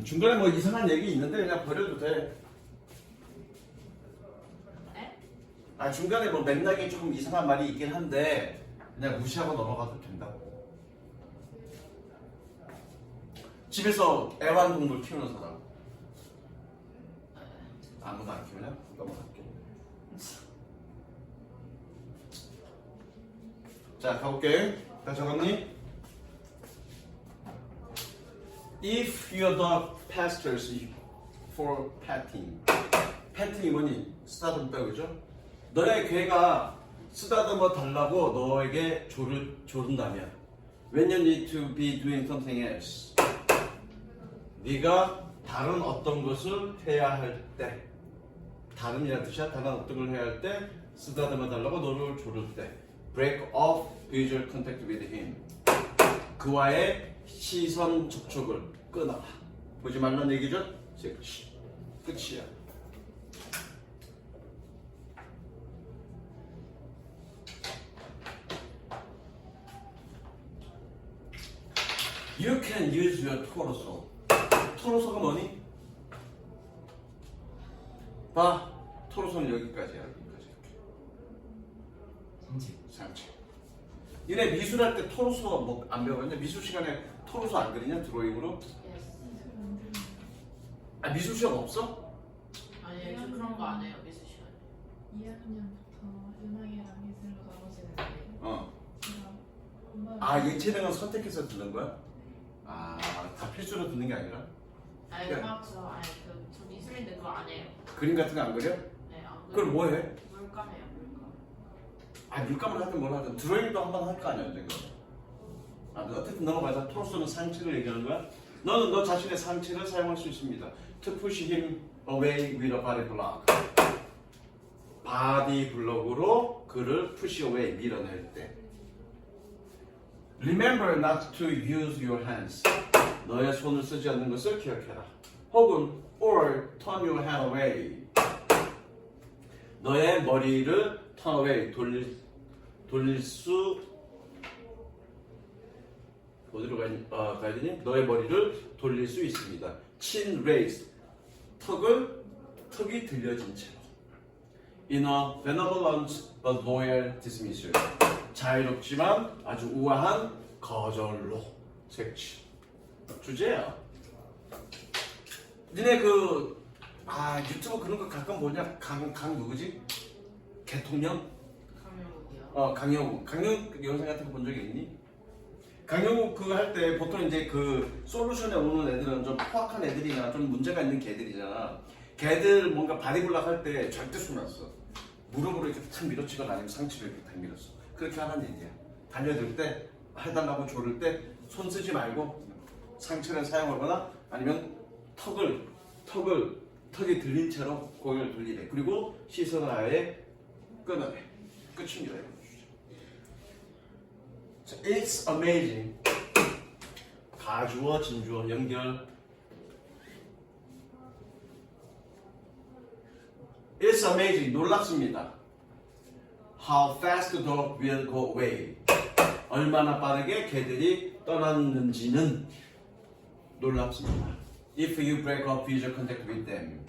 중간에 뭐 이상한 얘기 있는데 그냥 버려도 돼. 네? 아 중간에 뭐 맥락이 조금 이상한 말이 있긴 한데 그냥 무시하고 넘어가도 된다고. 집에서 애완동물 키우는 사람 아무도 안 키우냐? 넘어갈게. 자 가볼게. 다 적었니? If your dog pesters you for petting, petting이 뭐니? 쓰다듬다 그죠? 너의 개가 쓰다듬어 달라고 너에게 조른다면 when you need to be doing something else, 네가 다른 어떤 것을 해야 할 때, 다른이라는 뜻이야. 다른 어떤 걸 해야 할 때 쓰다듬어 달라고 너를 조를 때 break off visual contact with him, 그와의 시선 접촉을 끊어라. 보지 말라는 얘기죠? 끝이야. You can use your torso. 토로소가 뭐니? 봐, 토로소는 여기까지야. 여기까지 이렇게. 상체. 얘네 미술할 때 토로소 뭐 안 배웠냐? 미술 시간에 토로소 안 그리냐? 드로잉으로? 아 미술 시간 없어? 아니 저 그런 거 안 해요 미술 시간에. 2학년부터 음악이랑 미술로 나눠지는데 제가 아 예체능은 선택해서 듣는 거야? 아 다 필수로 듣는 게 아니라? 아니 그래. 음악 저 미술인데 그거 안 해요. 그림 같은 거 안 그려? 네 안 그래요. 그럼 뭐 해? 물감해요 물감. 아 물감을 하든 뭘 하든 드로잉도 한번 할 거 아니야 언젠가. 아 어쨌든 넘어가자. 토로소는 상체를 얘기하는 거야? 너는 너 자신의 상체를 사용할 수 있습니다. To push him away with a body block. 바디 블록으로 그를 push away 밀어낼 때. Remember not to use your hands. 너의 손을 쓰지 않는 것을 기억해라. 혹은 or turn your hand away. 너의 머리를 turn away 돌릴 수 어디로 가야 되니? 너의 머리를 돌릴 수 있습니다. chin raise. 턱이 들려진 채로. In a benevolent but loyal dismissal. 자유롭지만 아주 우아한 거절로. 색치. 주제야. 니네 유튜브 그런 거 가끔 보냐? 강 누구지? 개통령? 강력이요. 강영욱 영상 같은 거 본 적이 있니? 강영욱 그거 할 때 보통 이제 그 솔루션에 오는 애들은 좀 포악한 애들이나 좀 문제가 있는 개들이잖아. 개들 뭔가 바디블락 할 때 절대 손 안 써. 무릎으로 이렇게 탁 밀어치거나 아니면 상체로 이렇게 탁 밀었어. 그렇게 하라는 얘기야. 달려들 때 해달라고 조를 때 손 쓰지 말고 상체를 사용하거나 아니면 턱이 들린 채로 고개를 돌리래. 그리고 시선을 아예 끊어내. 끝입니다. 자, It's amazing. 가주어, 진주어 연결. It's amazing. 놀랍습니다. How fast the dog will go away. 얼마나 빠르게 개들이 떠났는지는 놀랍습니다. If you break off visual contact with them.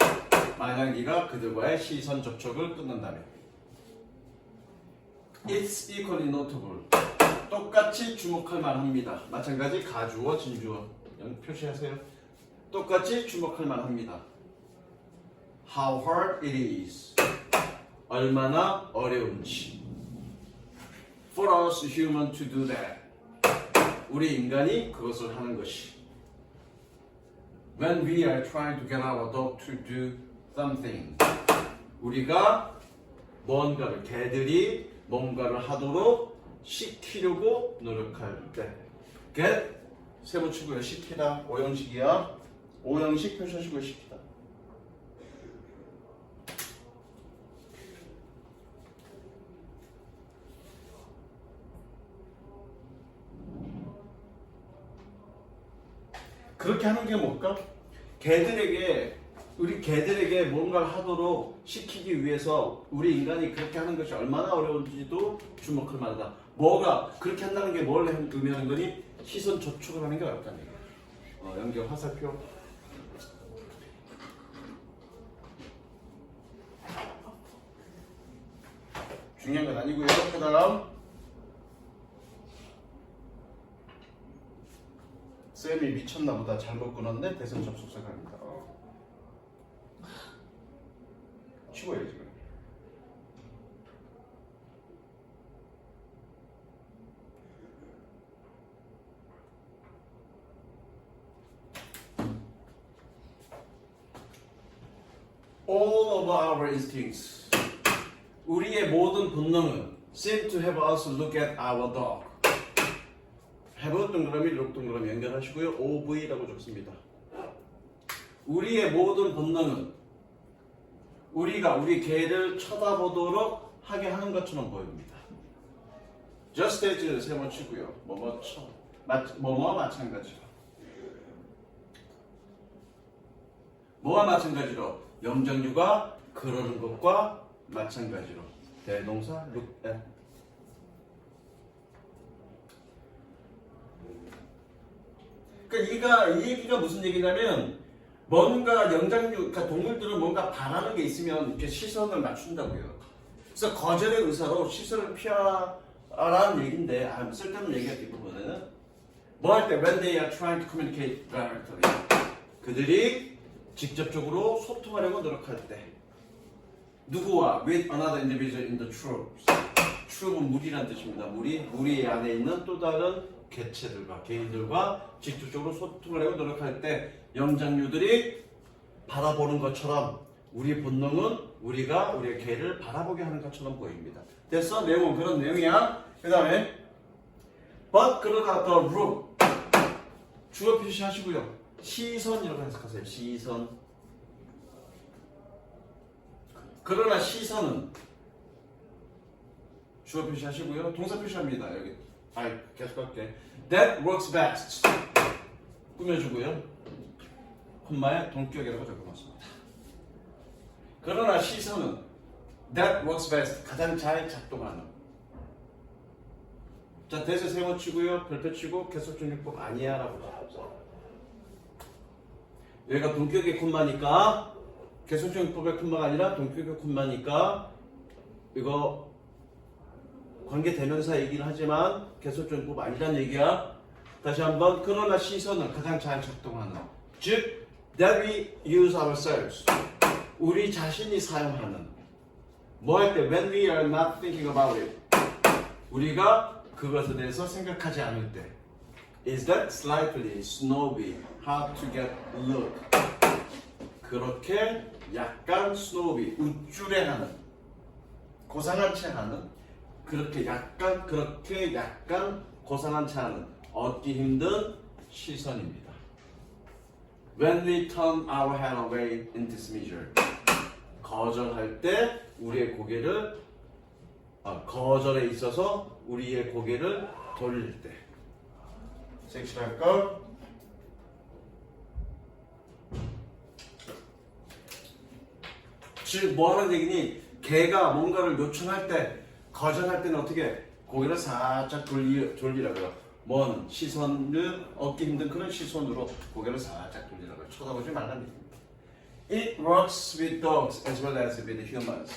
만약 네가 그들과의 시선 접촉을 끊는다면. It's equally notable. 똑같이 주목할 만합니다. 마찬가지 가주어, 진주어 표시하세요. 똑같이 주목할 만합니다. How hard it is. 얼마나 어려운지. For us human to do that. 우리 인간이 그것을 하는 것이. When we are trying to get our dog to do something. 우리가 개들이 뭔가를 하도록 시키려고 노력할 때. get 세부치고요. 시키다. 오형식이야. 오형식 표시하시고 시키다. 그렇게 하는 게 뭘까? 우리 개들에게 뭔가를 하도록 시키기 위해서 우리 인간이 그렇게 하는 것이 얼마나 어려운지도 주목할 만하다. 그렇게 한다는 게 뭘 의미하는 거니? 시선 접촉을 하는 게 어렵다는 얘기야. 연결 화살표. 중요한 건 아니고요. 그 다음 쌤이 미쳤나 보다. 잘못 끊었네. 대선 접속사 갑니다. 치워요 지금. All of our instincts, 우리의 모든 본능은 seem to have us look at our dog. have 동그라미, look 동그라미 연결하시고요. OV라고 적습니다. 우리의 모든 본능은 우리가 우리 개를 쳐다보도록 하게 하는 것처럼 보입니다. Just as 세번 치고요. 뭐뭐 마찬가지로. 뭐와 마찬가지로 염장류가 그러는 것과 마찬가지로 대동사 look at. 그러니까 이 얘기가 무슨 얘기냐면 뭔가 영장류, 그러니까 동물들은 뭔가 바라는 게 있으면 이렇게 시선을 맞춘다고요. 그래서 거절의 의사로 시선을 피하라는 얘기인데 쓸데없는 얘기가 뒷부분에는 뭐 할 때 when they are trying to communicate directly 그들이 직접적으로 소통하려고 노력할 때 누구와 with another individual in the troops. troop은 무리란 뜻입니다. 무리 안에 있는 또 다른 개체들과 개인들과 직접적으로 소통하려고 노력할 때 영장류들이 바라보는 것처럼 우리 본능은 우리가 우리의 개를 바라보게 하는 것처럼 보입니다. 됐어? 내용은 그런 내용이야. 그 다음에 but 그러나 the look 주어 표시하시고요. 시선이라고 해석하세요. 시선. 그러나 시선은 주어 표시하시고요. 동사 표시합니다. 여기 계속 할게. That works best. 꾸며주고요. 콤마에 동격이라고 적어놨습니다. 그러나 시선은 That works best. 가장 잘 작동하는. 자, 대세 세모 치고요. 별표 치고 계속적용법 아니야 라고 적었어. 여기가 동격의 콤마니까 계속적용법의 콤마가 아니라 동격의 콤마니까 이거 관계대명사 얘기를 하지만 계속적용법 아니란 얘기야. 다시 한번 그러나 시선은 가장 잘 작동하는 즉 that we use ourselves 우리 자신이 사용하는 뭐 할 때 when we are not thinking about it 우리가 그것에 대해서 생각하지 않을 때 is that slightly snobby hard to get look 그렇게 약간 snobby 우쭐해하는 고상한 채 하는 그렇게 약간 고상한 채 하는 얻기 힘든 시선입니다. When we turn our head away in dismissal 거절할 때 우리의 고개를 거절에 있어서 우리의 고개를 돌릴 때 섹시할까? 즉 뭐하는 얘기니 개가 뭔가를 요청할 때 거절할 때는 어떻게 고개를 살짝 돌리라고요. 뭔 시선을 얻기 힘든 그런 시선으로 고개를 살짝 돌리라고요. 쳐다보지 말라는 얘기입니다. It works with dogs as well as with humans.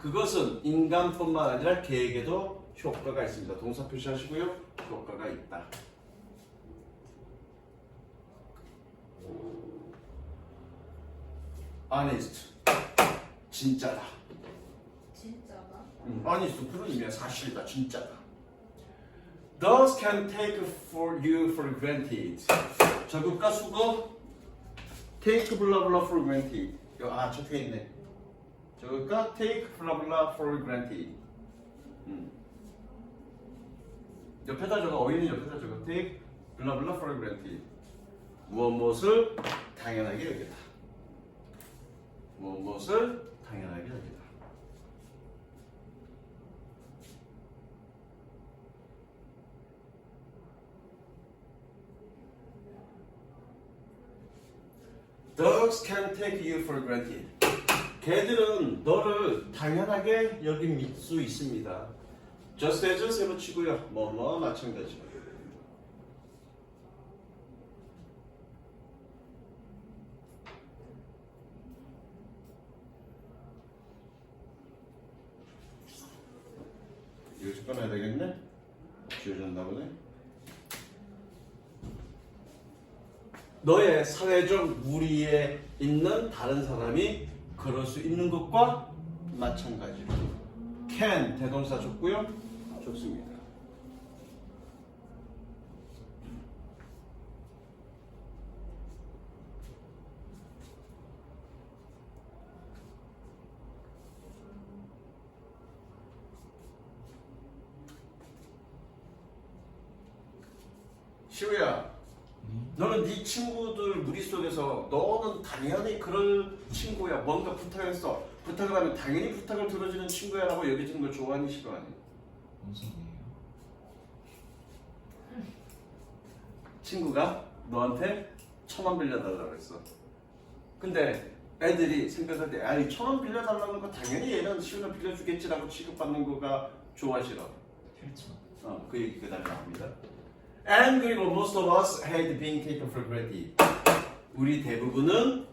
그것은 인간뿐만 아니라 개에게도 효과가 있습니다. 동사 표시하시고요. 효과가 있다. honest 진짜다. 진짜다. honest 그런 의미야. 사실이다. 진짜다. Those can take for you for granted. 저급과 수거 take blah blah for granted. 적혀 있네. 저급과 take blah blah for granted. 옆에다 적어. 어휘는 옆에다 적어. take blah blah for granted. 무엇을 당연하게 여기다. 무엇을 당연하게 여기다. Dogs can take you for granted. 개들은 너를 당연하게 여길 수 있습니다. Just as 세번치고요. 뭐뭐 마찬가지. 꺼내야 되겠네. 지워졌나 보네. 너의 사회적 무리에 있는 다른 사람이 그럴 수 있는 것과 마찬가지로 can 대동사 좋고요. 좋습니다. 시우야, 너는 네 친구들 무리 속에서 너는 당연히 그럴 친구야. 뭔가 부탁했어. 부탁을 하면 당연히 부탁을 들어주는 친구야라고 여겨지는 걸 좋아하니 싫어하니? 무슨 일이에요? 친구가 너한테 1,000원 빌려달라고 했어. 근데 애들이 생각할 때 아이 1,000원 빌려달라는 거 당연히 얘는 시우는 빌려주겠지라고 취급받는 거가 좋아 싫어? 싫죠. 그 얘기가 다 나옵니다. And 그리고 most of us had been taken for granted. 우리 대부분은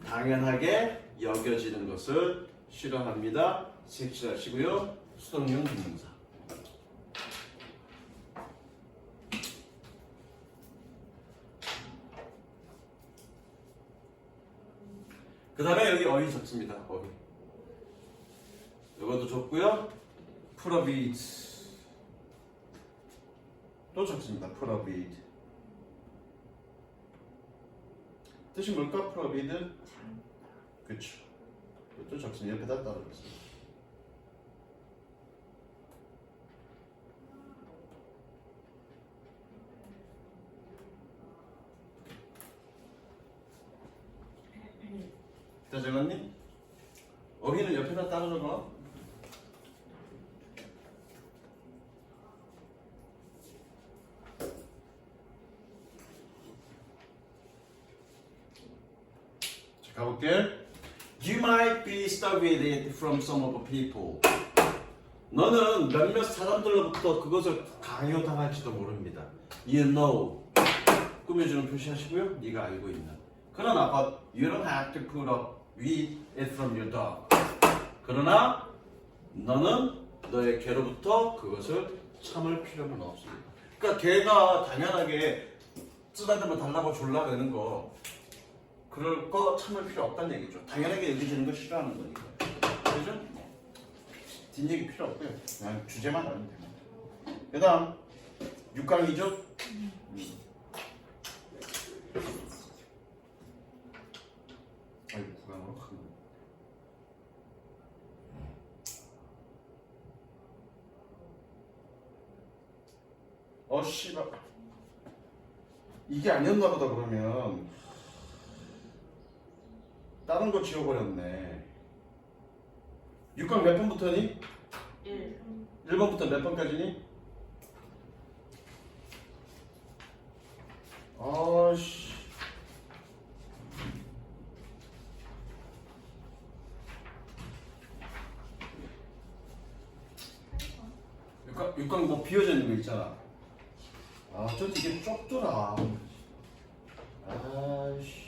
당연하게 여겨지는 것을 싫어합니다. 색칠하시고요. 수동용 동명사. 그 다음에 여기 어휘 적습니다. 어휘. 이것도 좋고요. 프로비트 또 적습니다. 프로비드. 뜻이 뭘까? 프로비드? 그쵸. 또 적습니다. 옆에다 따라줬습니다. 다 적었니? 어휘는 옆에다 따라 적어. 가볼게. You might be stuck with it from some of the people. 너는 몇몇 사람들로부터 그것을 강요당할지도 모릅니다. You know. 꾸며주는 표시하시고요. 네가 알고 있는. 그러나 but you don't have to put up with it from your dog. 그러나 너는 너의 개로부터 그것을 참을 필요는 없습니다. 그러니까 개가 당연하게 쓰다듬어 달라고 졸라 그러는 거 그럴 거 참을 필요 없다는 얘기죠. 당연하게 여기지는 거 싫어하는 거니까. 그죠? 뒷얘기 필요 없고요. 그냥 주제만 알면 됩니다. 그 다음 6강이죠? 아이고 9강으로 큰 거. 씨발 이게 아니었나 보다. 그러면 다른 거 지워버렸네. 6강 몇 번부터니? 1. 1번부터 몇 번까지니? 아씨. 6강 뭐 비어져 있는 거 있잖아. 아, 저 이게 좁더라. 아씨.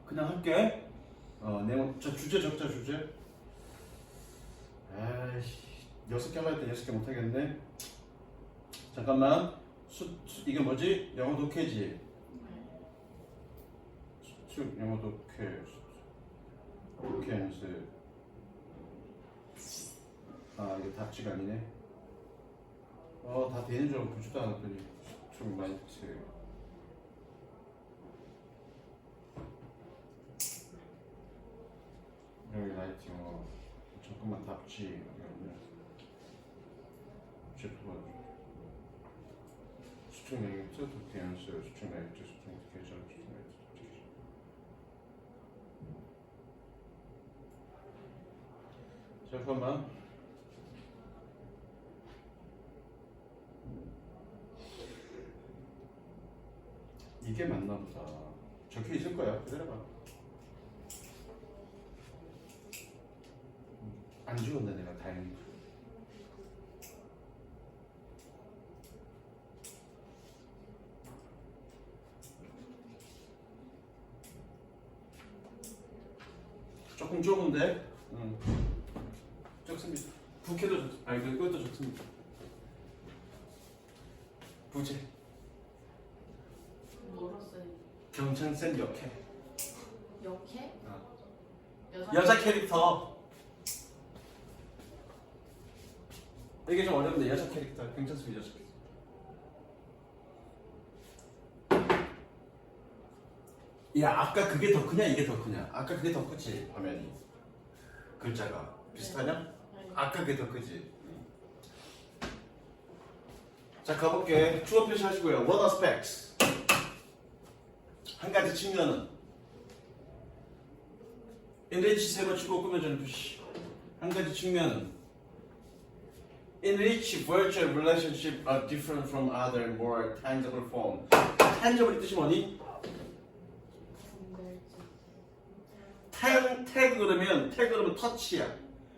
그냥 할게. 내용, 저 주제 적자 주제. 아이씨, 6개 하려 때 6개 못하겠네. 잠깐만. 이게 뭐지? 영어 독해지. 수축 영어 독해. 독해연습. 아, 이게 답지가 아니네. 다 되는 줄 알고 보지도 않았더니 수축 마이트. 여기 라이팅 잠깐만 답지 수축 내기트 독해연습 수축 라이트 수축 독해전 수축 라이트 독해전. 잠깐만. 이게 맞나 보다. 적혀 있을 거야. 기다려봐. 안 지웠네 내가 다행히. 조금 좁은데? 적습니다. 부캐도 좋, 아니 그것도 좋습니다. 부재. 뭐로써 경창센 역해. 역해? 여자 캐릭터. 이게 좀 어려운데 여자 캐릭터. 경창수 여자 캐릭터. 야 아까 그게 더 크냐 이게 더 크냐? 아까 그게 더 크지 화면이. 글자가 비슷하냐? 네. 아까 그게 더 크지. 자 가볼게. 주어 표시하시고요. What aspects? 한 가지 측면은 enrich 세 번 치고 꾸며주는 표시. 한 가지 측면은 in which virtual relationship are different from other more tangible form. tangible 뜻이 뭐니? 태그 그러면 터치야.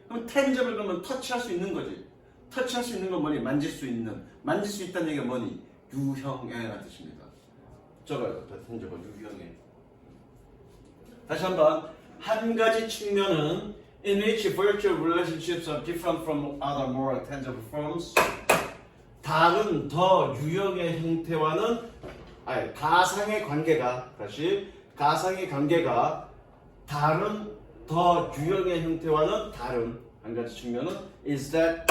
그럼 tangible 그러면 터치할 수 있는 거지. 터치할 수 있는 건 뭐니? 만질 수 있는. 만질 수 있다는 얘기가 뭐니? 유형애라는 뜻입니다. 적어요. tangible 유형애. 다시 한번. 한 가지 측면은 in which virtual relationships are different from other more tangible forms. 다른 더 유형의 형태와는 가상의 관계가 가상의 관계가 다른 더 유형의 형태와는 다른 한 가지 측면은 is that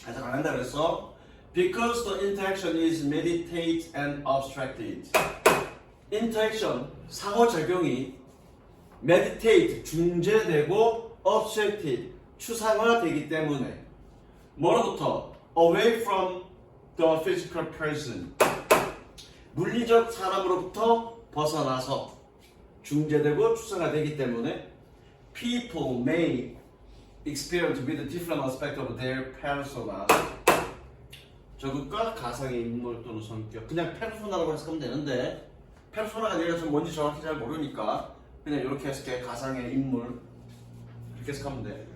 아직 안 한다 그랬어. Because the interaction is mediated and abstracted. interaction 상호작용이 meditate 중재되고 abstracted 추상화되기 때문에 뭐로부터 away from the physical person 물리적 사람으로부터 벗어나서 중재되고 추상화되기 때문에 people may experience with a different aspect of their persona. 저것과 가상의 인물 또는 성격 그냥 페르소나라고 해석하면 되는데 페르소나가 내가 좀 뭔지 정확히 잘 모르니까 그냥 이렇게 해석해. 가상의 인물 이렇게 해석하면 돼.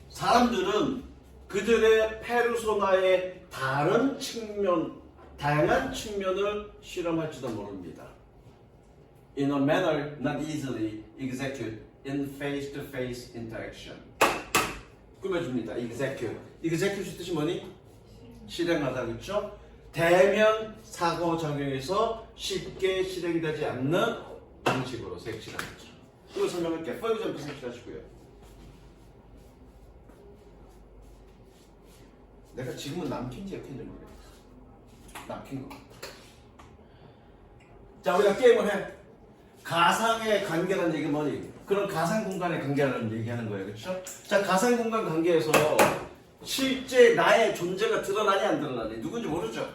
사람들은 그들의 페르소나의 다른 측면 다양한 측면을 실험할지도 모릅니다. In a manner not easily executed in face-to-face interaction. 꾸며줍니다. execute. execute 뜻이 뭐니? 실행하다 그렇죠? 대면 상호작용에서 쉽게 실행되지 않는 방식으로 색칠하는 거죠. 이걸 설명할게요. for example 색칠하시고요. 내가 지금은 남킨지 역킨지 모르겠어. 남킨 것 같아. 자 우리가 게임을 해. 가상의 관계라는 얘기는 뭐니? 그런 가상 공간의 관계라는 얘기하는 거예요. 그렇죠? 자 가상 공간 관계에서 실제 나의 존재가 드러나니 안 드러나니 누군지 모르죠.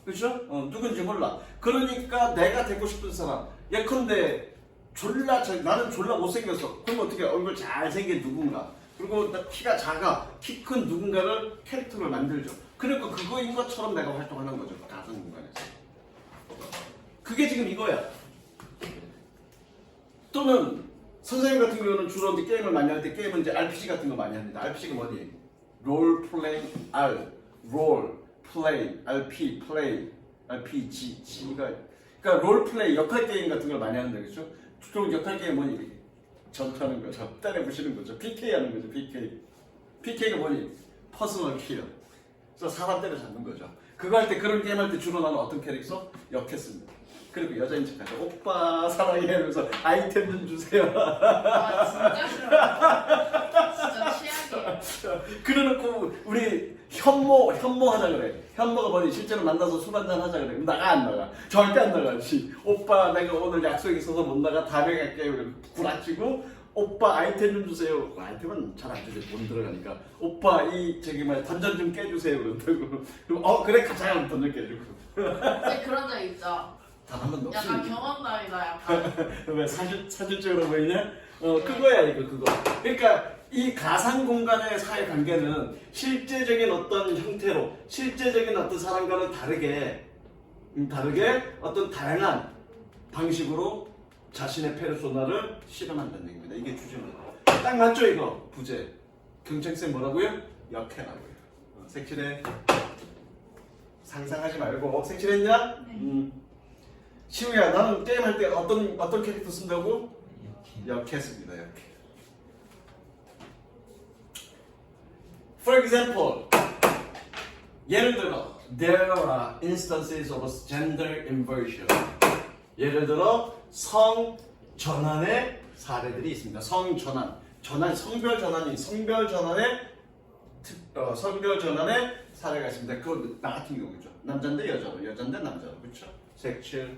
그렇죠? 누군지 몰라. 그러니까 내가 되고 싶은 사람 예컨대 나는 졸라 못생겼어. 그럼 어떻게 얼굴 잘생긴 누군가 그리고 나 키가 작아 키 큰 누군가를 캐릭터를 만들죠. 그러니까 그거인 것처럼 내가 활동하는 거죠. 가상 공간에서. 그게 지금 이거야. 또는 선생님 같은 경우는 주로 이제 게임을 많이 할 때 게임은 이제 RPG 같은 거 많이 합니다. RPG가 뭐니? 롤 플레이 R 롤 플레이 RP 플레이 RPG G가 그러니까 롤 플레이 역할 게임 같은 걸 많이 하는데 그렇죠? 주로 역할 게임 뭐니? 전투하는 거죠. 때려 부시는 거죠. PK 하는 거죠. PK가 뭐니? 퍼스널 킬러. 그래서 사람 때려 잡는 거죠. 그거 할 때 그런 게임 할 때 주로 나는 어떤 캐릭터? 역했습니다. 그리고 여자인 척하죠. 오빠 사랑해 하면서 아이템 좀 주세요. 아 진짜 싫어. 진짜 최악이에요. 그래놓고 우리 현모하자 그래. 현모가 뭐니 실제로 만나서 술 한잔 하자 그래. 그럼 나가 안 나가? 절대 안 나가지. 오빠 내가 오늘 약속이 있어서 못 나가 다음에 갈게요. 그래 구라치고 오빠 아이템 좀 주세요. 아이템은 잘 안 주지 못 들어가니까. 오빠 이 저기 말 던전 좀 깨주세요. 그런다고. 그럼 그래 가자 하면 던전 깨주고. 근데 그런 적 있죠. 단 한 번도 약간 없습니다. 경험담이다 약간. 왜 사실적으로 보이냐? 그거야 그거. 그러니까 이 가상 공간의 사회 관계는 실제적인 어떤 형태로, 실제적인 어떤 사람과는 다르게 어떤 다양한 방식으로 자신의 페르소나를 실험한다는 얘기입니다. 이게 주제입니다. 딱 맞죠 이거? 부제. 경책쌤 뭐라고요? 역해라고요. 색칠해. 상상하지 말고 색칠했냐? 네. 시우야 나는 게임할 때 어떤 캐릭터 쓴다고? 역해 씁니다. 역해. For example, 예를 들어 there are instances of gender inversion. 예를 들어 성 전환의 사례들이 있습니다. 성 전환, 성별 전환의 사례가 있습니다. 그건 나 같은 경우죠. 남자인데 여자로, 여자인데 남자로, 그렇죠? 색칠.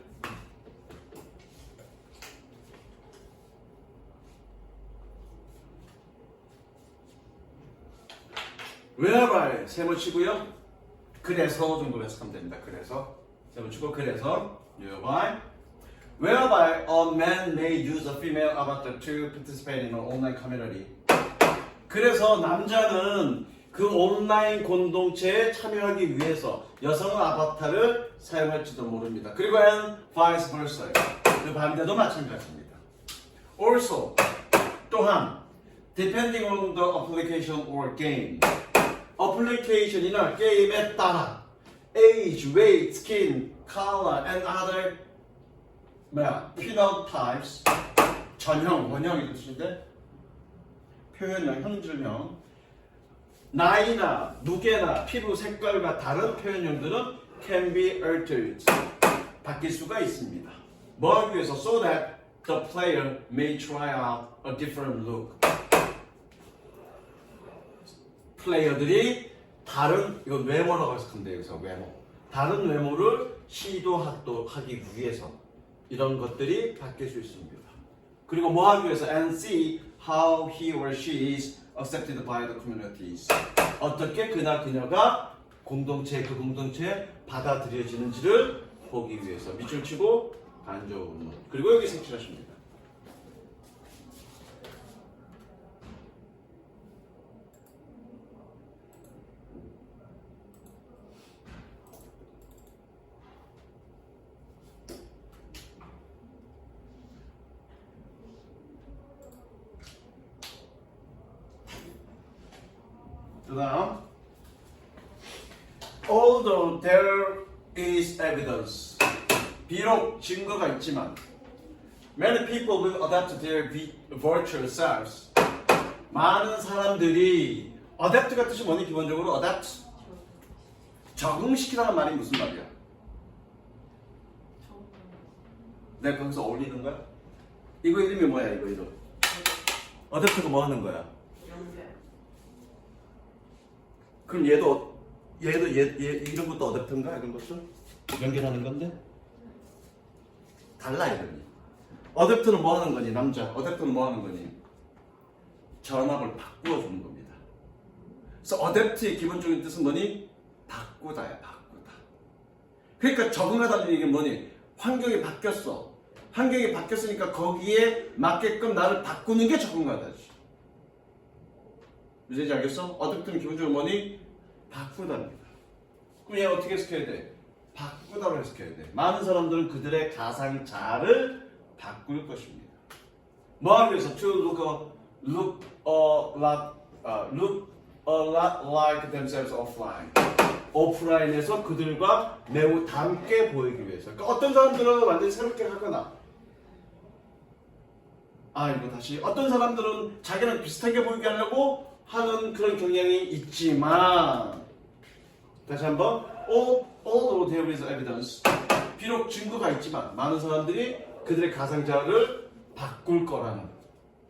whereby 세모 치고요. 그래서 정도로 해석하면 됩니다. 그래서 세모 치고 그래서 whereby a man may use a female avatar to participate in an online community. 그래서 남자는 그 온라인 공동체에 참여하기 위해서 여성 아바타를 사용할지도 모릅니다. 그리고 and vice versa. 그 반대도 마찬가지입니다. Also, 또한 depending on the application or game. 어플리케이션이나 게임에 따라 age, weight, skin, color, and other phenotypes 전형, 원형이 뜻인데 표현형, 형질형 나이나 무게나 피부 색깔과 다른 표현형들은 can be altered 바뀔 수가 있습니다. 뭐 하기 위해서 so that the player may try out a different look 플레이어들이 다른 이건 외모라고 해석하면 돼요. 여기서 외모 다른 외모를 시도하기 위해서 이런 것들이 바뀔 수 있습니다. 그리고 뭐 하기 위해서 and see how he or she is accepted by the communities 어떻게 그나 그녀가 공동체에 받아들여지는지를 보기 위해서 밑줄 치고 간접문문 그리고 여기 색칠하십니다. 그다음 although there is evidence 비록 증거가 있지만 many people will adapt their virtual selves 많은 사람들이 adapt가 뜻이 뭐니 기본적으로 adapt 적응시키라는 말이 무슨 말이야? 내가 거기서 어울리는 거야? 이거 이름이 뭐야 이거 이름? adapt가 뭐 하는 거야? 그럼 얘도 이런 것도 어댑트인가? 이런 것도? 연결하는 건데? 달라 이름이. 어댑트는 뭐 하는 거니? 남자. 어댑트는 뭐 하는 거니? 전압을 바꾸어 주는 겁니다. 그래서 어댑트의 기본적인 뜻은 뭐니? 바꾸다야, 바꾸다. 그러니까 적응하다는 얘기는 뭐니? 환경이 바뀌었어. 환경이 바뀌었으니까 거기에 맞게끔 나를 바꾸는 게 적응하다지. 이제 알겠어? 어댑트는 기본적으로 뭐니? 바꾸다입니다. 그럼 얘 어떻게 해석해야 돼? 바꾸다로 해석해야 돼. 많은 사람들은 그들의 가상자를 바꿀 것입니다. 뭐 하기 위해서? To look a lot like themselves offline. 오프라인에서 그들과 매우 닮게 보이기 위해서. 그러니까 어떤 사람들은 완전히 새롭게 하거나 이거 다시 어떤 사람들은 자기랑 비슷하게 보이게 하려고 하는 그런 경향이 있지만 다시 한번 although there is evidence 비록 증거가 있지만 많은 사람들이 그들의 가상자를 바꿀 거라는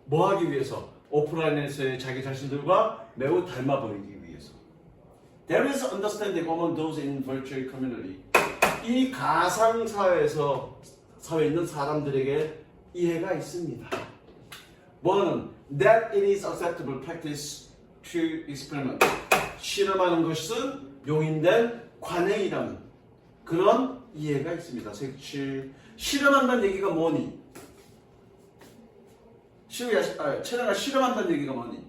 뭐 하기 위해서? 오프라인에서의 자기 자신들과 매우 닮아 보이기 위해서 There is understanding among those in virtual community 이 가상사회에 있는 사람들에게 이해가 있습니다. 뭐는? That it is acceptable practice to experiment. 실험하는 것은 용인된 관행이라는 그런 이해가 있습니다. 색칠. 실험한다는 얘기가 뭐니? 채널가 실험한다는 얘기가 뭐니?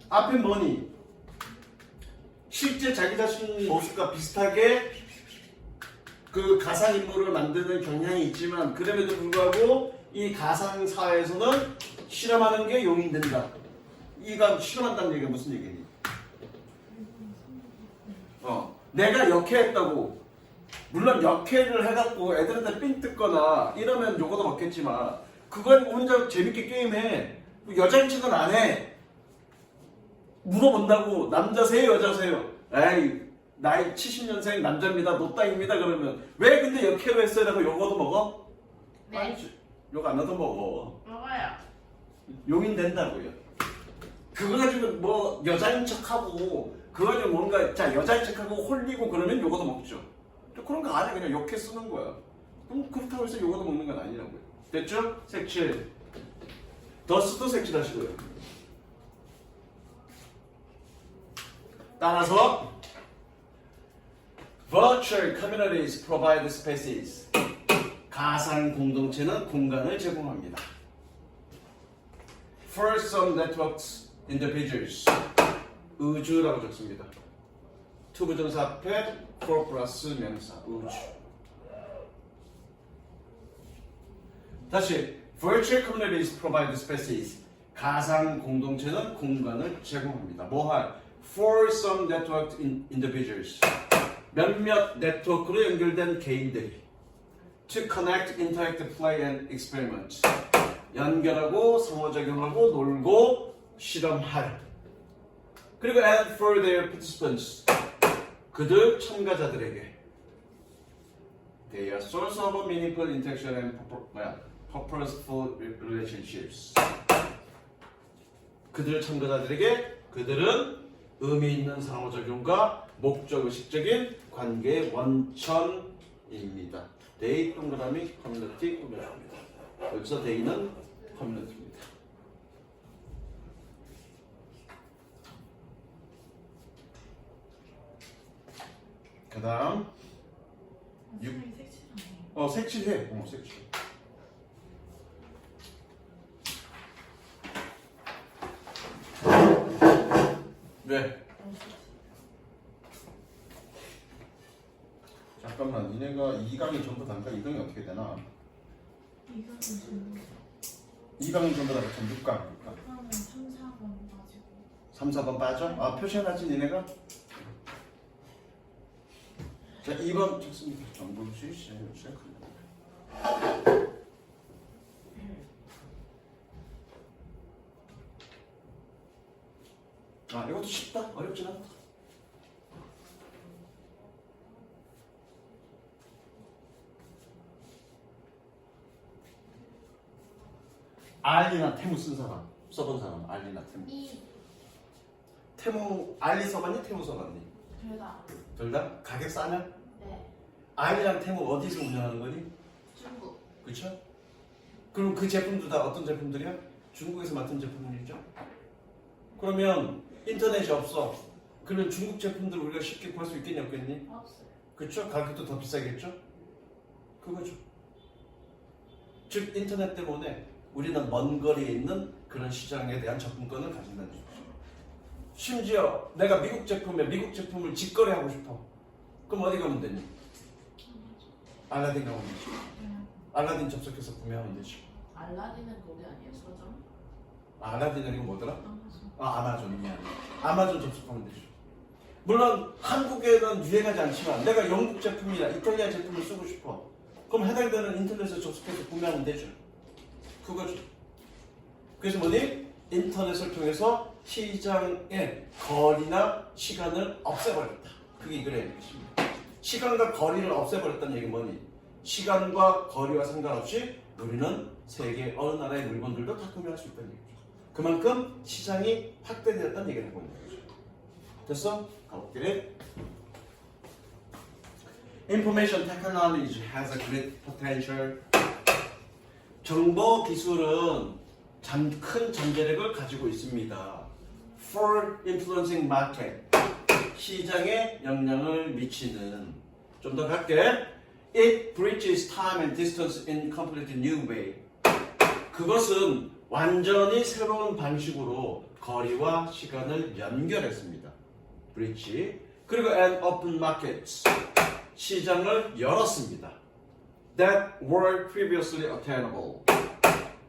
앞에 뭐니? 실제 자기 자신 모습과 비슷하게 그 가상인물을 만드는 경향이 있지만 그럼에도 불구하고 이 가상사회에서는 실험하는 게 용인된다. 이가 실험한다는 얘기가 무슨 얘기니? 내가 역해했다고 물론 역해를 해갖고 애들한테 삥 뜯거나 이러면 요거도 먹겠지만 그건 혼자 재밌게 게임해. 여자인 척은 안 해. 물어본다고 남자세요 여자세요? 에이 나이 70년생 남자입니다 노땅입니다 그러면 왜 근데 역해로 했어요? 라고 욕어도 먹어? 네. 아니지 욕 안 하도 먹어 먹어요. 용인 된다고요 그거 가지고 뭐 여자인 척하고 그거 가지고 뭔가 자 여자인 척하고 홀리고 그러면 욕어도 먹죠 또 그런 거 아니야 그냥 욕해 쓰는 거야 그럼 그렇다고 해서 욕어도 먹는 건 아니라고요 됐죠? 색칠 더스도 색칠하시고요 따라서 Virtual communities provide spaces. 가상 공동체는 공간을 제공합니다. For some networks, individuals. 우주라고 적습니다. 투부정사 앞에 for 플러스 명사 우주. 다시 Virtual communities provide spaces. 가상 공동체는 공간을 제공합니다. 뭐할? For some networked individuals. 몇몇 네트워크로 연결된 개인들이 to connect, interact, play and experiment 연결하고 상호작용하고 놀고 실험할 그리고 and for their participants 그들 참가자들에게 they are source of meaningful interaction and purposeful relationships 그들 참가자들에게 그들은 의미 있는 상호작용과 목적의식적인 관계의 원천입니다. 데이 동그라미 커뮤니티 꾸며줍니다. 여기서 데이는 커뮤니티입니다. 그 다음 선생님 색칠하네. 색칠해. 색칠. 왜? 잠깐만, 니네가 2강이 전부 다니까 2강이 어떻게 되나? 이거는 전부 2강이 전부 다 6강. 그러면 3, 4번 가지고 3, 4번 빠져? 아, 표시해놨지, 니네가? 자, 2번 좋습니다. 정보 수시 시작합니다. 아, 이것도 쉽다. 어렵진 않다. 알리나 테무 쓴 사람, 써본 사람, 알리나 테무. 테무, 알리 써봤니? 테무 써봤니? 둘 다. 둘 다? 가격 싸냐? 네. 알리랑 테무 어디서 운영하는 거니? 중국. 그쵸? 그럼 그 제품도 다 어떤 제품들이야? 중국에서 맡은 제품들이죠? 그러면 인터넷이 없어. 그러면 중국 제품들 우리가 쉽게 구할 수 있겠니 없겠니? 없어요. 그쵸? 가격도 더 비싸겠죠? 그거죠. 즉 인터넷 때문에 우리는 먼 거리에 있는 그런 시장에 대한 접근권을 가진다는 얘기죠. 심지어 내가 미국 제품에 미국 제품을 직거래하고 싶어. 그럼 어디 가면 되니? 알라딘 가면 되지. 알라딘 접속해서 구매하면 되지. 알라딘은 거기 아니에요? 서점? 알라딘 아니고 뭐더라? 아마존. 아마존 미안. 아마존 접속하면 되죠. 물론 한국에는 유행하지 않지만 내가 영국 제품이나 이탈리아 제품을 쓰고 싶어. 그럼 해당되는 인터넷에 접속해서 구매하면 되죠. 그거죠. 그래서 뭐니? 인터넷을 통해서 시장의 거리나 시간을 없애버렸다. 그게 이거의 얘기입니다. 시간과 거리를 없애버렸다는 얘기는 뭐니? 시간과 거리와 상관없이 우리는 세계 어느 나라의 물건들도 다 구매할 수 있다는 얘기죠. 그만큼 시장이 확대되었다는 얘기를 하고 있는 거죠. 됐어? 가볼게. Information technology has a great potential. 정보 기술은 큰 잠재력을 가지고 있습니다. For influencing market. 시장에 영향을 미치는. 좀 더 갈게. It bridges time and distance in completely new way. 그것은 완전히 새로운 방식으로 거리와 시간을 연결했습니다. bridge. 그리고 and open markets. 시장을 열었습니다. That were previously attainable.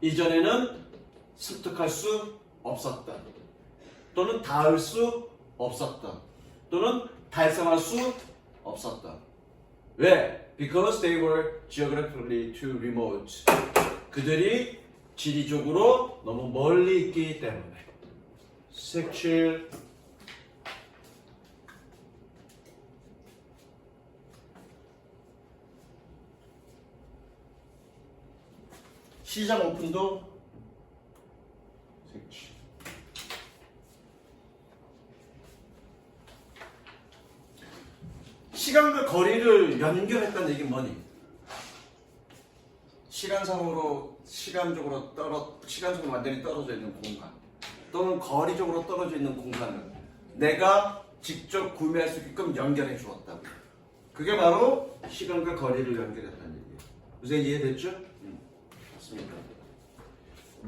이전에는 습득할 수 없었다. 또는 닿을 수 없었다. 또는 달성할 수 없었다. 왜? Because they were geographically too remote. 그들이 지리적으로 너무 멀리 있기 때문에. 색칠 시장 오픈도 색칠. 시간과 거리를 연결했다는 얘기는 뭐니? 시간적으로 완전히 떨어져 있는 공간 또는 거리적으로 떨어져 있는 공간을 내가 직접 구매할 수 있게끔 연결해 주었다고. 그게 바로 시간과 거리를 연결했다는 얘기예요. 무슨 이해됐죠? 맞습니다.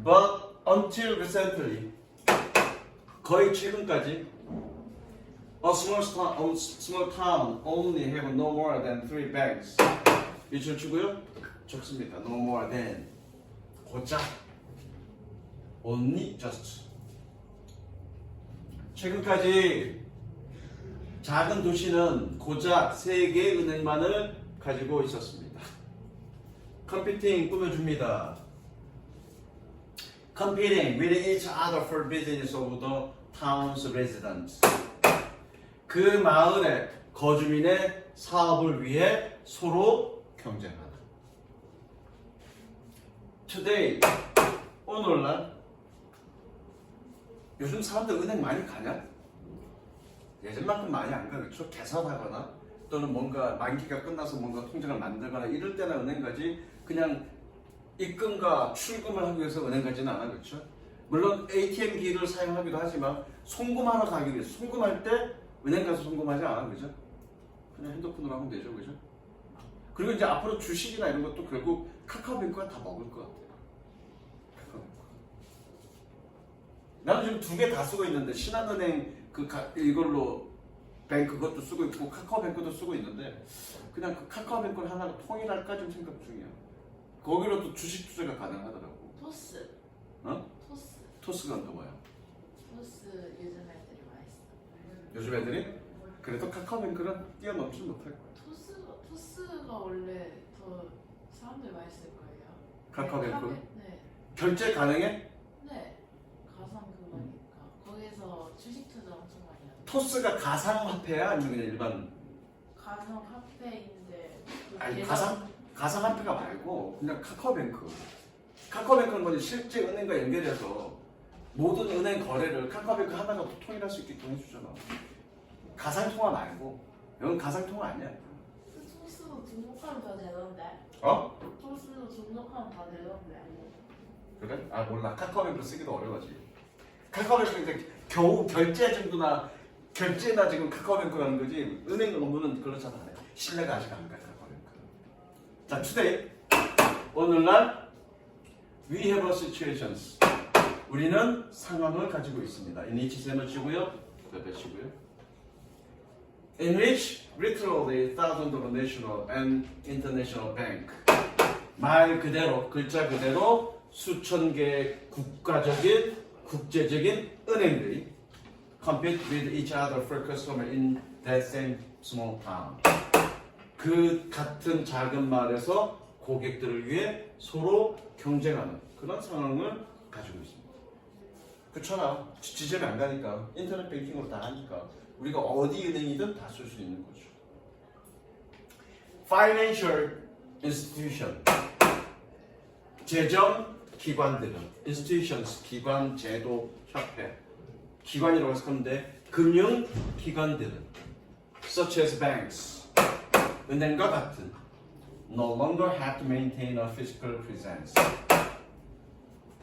But until recently, 거의 최근까지 a small town only have no more than 3 banks. 밑줄 치고요. 적습니다. No more than. 고작. Only just. 최근까지 작은 도시는 고작 3개의 은행만을 가지고 있었습니다. Competing 꾸며줍니다. Competing with each other for business of the town's residents. 그 마을의 거주민의 사업을 위해 서로 경쟁하다. Today, 오늘날 요즘 사람들 은행 많이 가냐? 예전만큼 많이 안 가, 그렇죠? 계산하거나 또는 뭔가 만기가 끝나서 뭔가 통장을 만들거나 이럴 때나 은행 가지 그냥 입금과 출금을 하기 위해서 은행 가지는 않아, 그렇죠? 물론 ATM기를 사용하기도 하지만 송금하러 가기 위해서 송금할 때 은행 가서 송금하지 않아, 그죠? 그냥 핸드폰으로 하면 되죠, 그죠? 그리고 이제 앞으로 주식이나 이런 것도 결국 카카오뱅크가 다 먹을 것 같아요. 카카오뱅크. 나는 지금 2개 다 쓰고 있는데 신한은행 이걸로 뱅크 그것도 쓰고 있고 카카오뱅크도 쓰고 있는데 그냥 그 카카오뱅크를 하나가 통일할까 좀 생각 중이야. 거기로도 주식 투자가 가능하더라고. 토스. 어? 토스. 토스가 또 뭐야? 토스 요즘 애들이 많이 써. 요즘 애들이? 그래도 카카오뱅크는 뛰어넘지 못할 거야. 토스가 원래 더 사람들 많이 쓸 거예요. 카카오뱅크? 네. 결제 가능해? 네. 가상 그거니까. 거기서 주식 투자 엄청 많이 하죠. 토스가 가상화폐야? 아니면 그냥 일반? 가상 화폐인데. 그 아니 계산- 가상화폐가 말고 그냥 카카오뱅크. 카카오뱅크는 뭐지? 실제 은행과 연결해서 모든 은행 거래를 카카오뱅크 하나가 통일할 수 있게끔 해주잖아. 가상통화 말고 이건 가상통화 아니야. 토스도 등록하면 다 되던데. 어? 토스도 등록하면 다 되던데. 그래? 아 몰라. 카카오뱅크 쓰기도 어려워지. 카카오뱅크 이제 겨우 결제 정도나 결제나 지금 카카오뱅크 가는 거지. 은행 업무는 그렇잖아. 신뢰가 아직 안 가. 카카오뱅크. 자, today 오늘날 we have a situations. 우리는 상황을 가지고 있습니다. in which 셈을 치고요. 빼시고요. in which literally thousands of national and international bank. 말 그대로 글자 그대로 수천 개의 국가적인 국제적인 은행들이 compete with each other for customer in that same small town. 그 같은 작은 마을에서 고객들을 위해 서로 경쟁하는 그런 상황을 가지고 있습니다. 그렇잖아. 지점이 안 가니까 인터넷 뱅킹으로 다 하니까 우리가 어디 은행이든 다 쓸 수 있는 거죠. Financial institution. 재정 기관들은 institutions 기관 제도 협회 기관이라고 해석하는데 금융 기관들은 such as banks 은행과 같은 no longer have to maintain a physical presence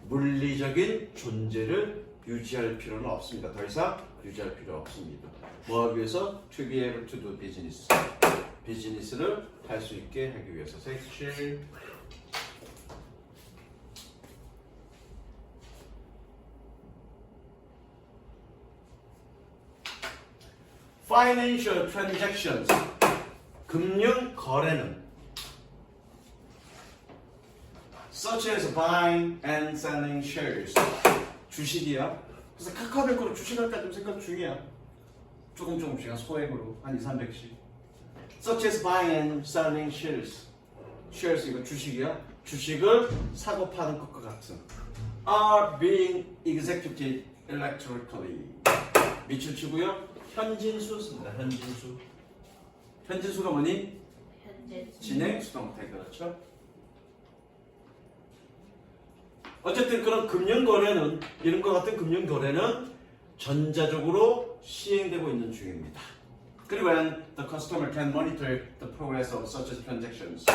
물리적인 존재를 유지할 필요는 없습니다. 더 이상 유지할 필요 없습니다. 뭐 하기 위해서? To be able to do business 비즈니스를 할 수 있게 하기 위해서 색칠 Financial transactions 금융 거래는 such as buying and selling shares 주식이야. 그래서 카카오뱅크로 주식할까 좀 생각 중이야. 조금씩 한 소액으로 한 200~300씩 such as buying and selling shares shares 이거 주식이야. 주식을 사고 파는 것과 같은 are being executed electronically 밑줄 치고요. 현진수 씁니다. 현진수. 현진수가 뭐니? 현재 진행 수동태 그렇죠? 어쨌든 그런 금융거래는 이런 것 같은 금융거래는 전자적으로 시행되고 있는 중입니다. 그리고 when the customer can monitor the progress of such transactions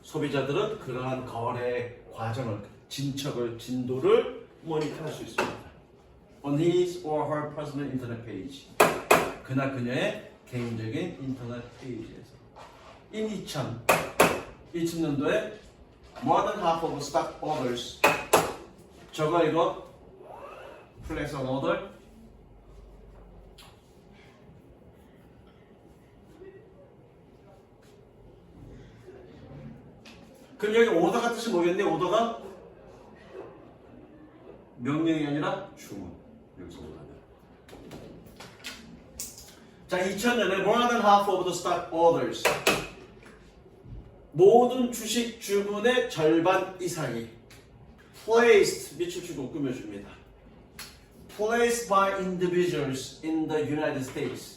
소비자들은 그러한 거래 과정을 진척을 진도를 모니터할 수 있습니다. On his or her personal internet page 그나 그녀의 개인적인 인터넷 페이지에서 in 2000년도에 more than half of stock orders 저거 이거 place an order 그럼 여기 오더가 뜻이 뭐겠니? 오더가 명령이 아니라 주문 여기서 오더다. 자 2000년에 more than half of the stock orders 모든 주식 주문의 절반 이상이 placed 밑줄 주고 꾸며줍니다. placed by individuals in the United States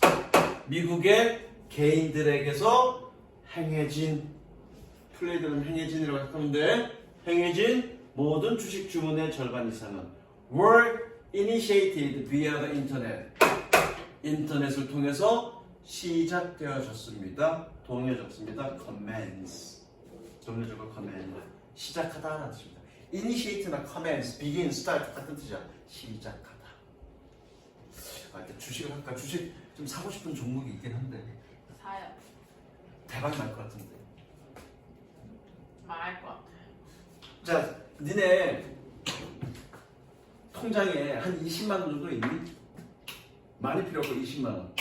미국의 개인들에게서 행해진 플레이드는 행해진이라고 하는데 행해진 모든 주식 주문의 절반 이상은 were initiated via the internet 인터넷을 통해서 시작되어졌습니다. 동의어졌습니다. commence 동의어적으로 commence 시작하다라는 뜻입니다. initiate나 commence, begin, start 같은 뜻이야. 시작하다. 일단 주식을 할까? 주식 좀 사고 싶은 종목이 있긴 한데 사요. 대박 날 것 같은데. 말할 것 같아요. 자, 니네 통장에 한 20만 원 정도 있니? 많이 필요 없고 20만 원.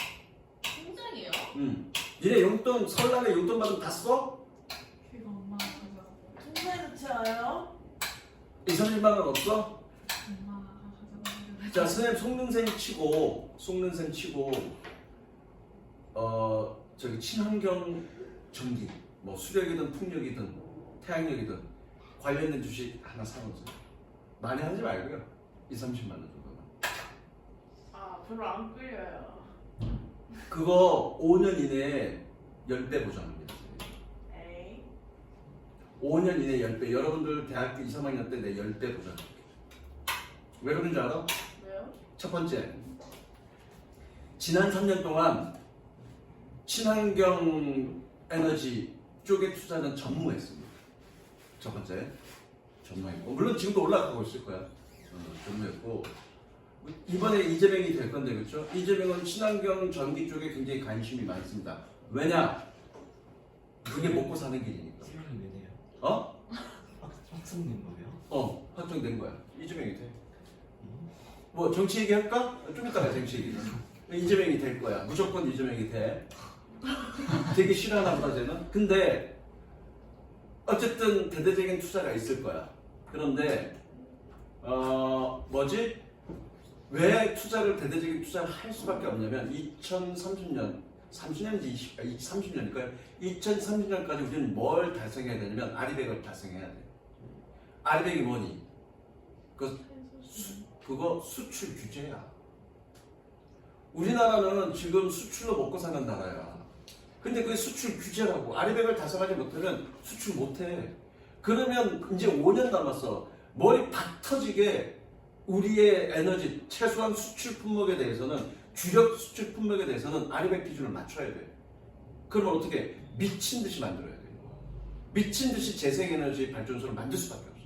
통장이요? 응. 니네 용돈 설날에 용돈 받으면 다 써? 걔가 엄마가 가져가. 통장에서 채워요? 2, 30만 원 없어? 엄마가 가져가. 자, 선생님 속는셈 치고 저기 친환경 전기 뭐 수력이든 풍력이든 태양력이든 관련된 주식 하나 사놓으세요. 많이 하지 말고요. 2, 30만 원 정도만. 아 별로 안 끌려요. 그거 5년 이내에 10배 보장합니다. 에이. 5년 이내에 10배. 여러분들 대학교 2, 3학년 때 내 10배 보장할게. 왜 그런 줄 알아? 왜요? 첫 번째, 지난 3년 동안 친환경 에너지 쪽에 투자는 전무했습니다. 첫 번째, 전무했고 물론 지금도 올라가고 있을 거야. 전무했고 이번에 이재명이 될 건데 그렇죠? 이재명은 친환경 전기 쪽에 굉장히 관심이 많습니다. 왜냐? 그게 먹고 사는 길이니까. 생각이 왜네요? 어? 확정된 거예요? 확정된 거야. 이재명이 돼. 뭐 정치 얘기할까? 좀 이따가 정치 얘기. 이재명이 될 거야. 무조건 이재명이 돼. 되게 싫어하나 보다 쟤는. 근데 어쨌든 대대적인 투자가 있을 거야. 그런데 왜 대대적인 투자를 할 수밖에 없냐면 2030년 30년이니까요. 2030년까지 우리는 뭘 달성해야 되냐면 아리백을 달성해야 돼. 아리백이 뭐니? 그거 수출 규제야. 우리나라는 지금 수출로 먹고 사는 나라야. 근데 그게 수출 규제라고. 아리백을 달성하지 못하면 수출 못해. 그러면 이제 5년 남았어. 머리 팍 터지게 우리의 에너지, 최소한 수출 품목에 대해서는, 주력 수출 품목에 대해서는 아리백 기준을 맞춰야 돼. 그러면 어떻게? 미친 듯이 만들어야 돼. 미친 듯이 재생에너지 발전소를 만들 수밖에 없어.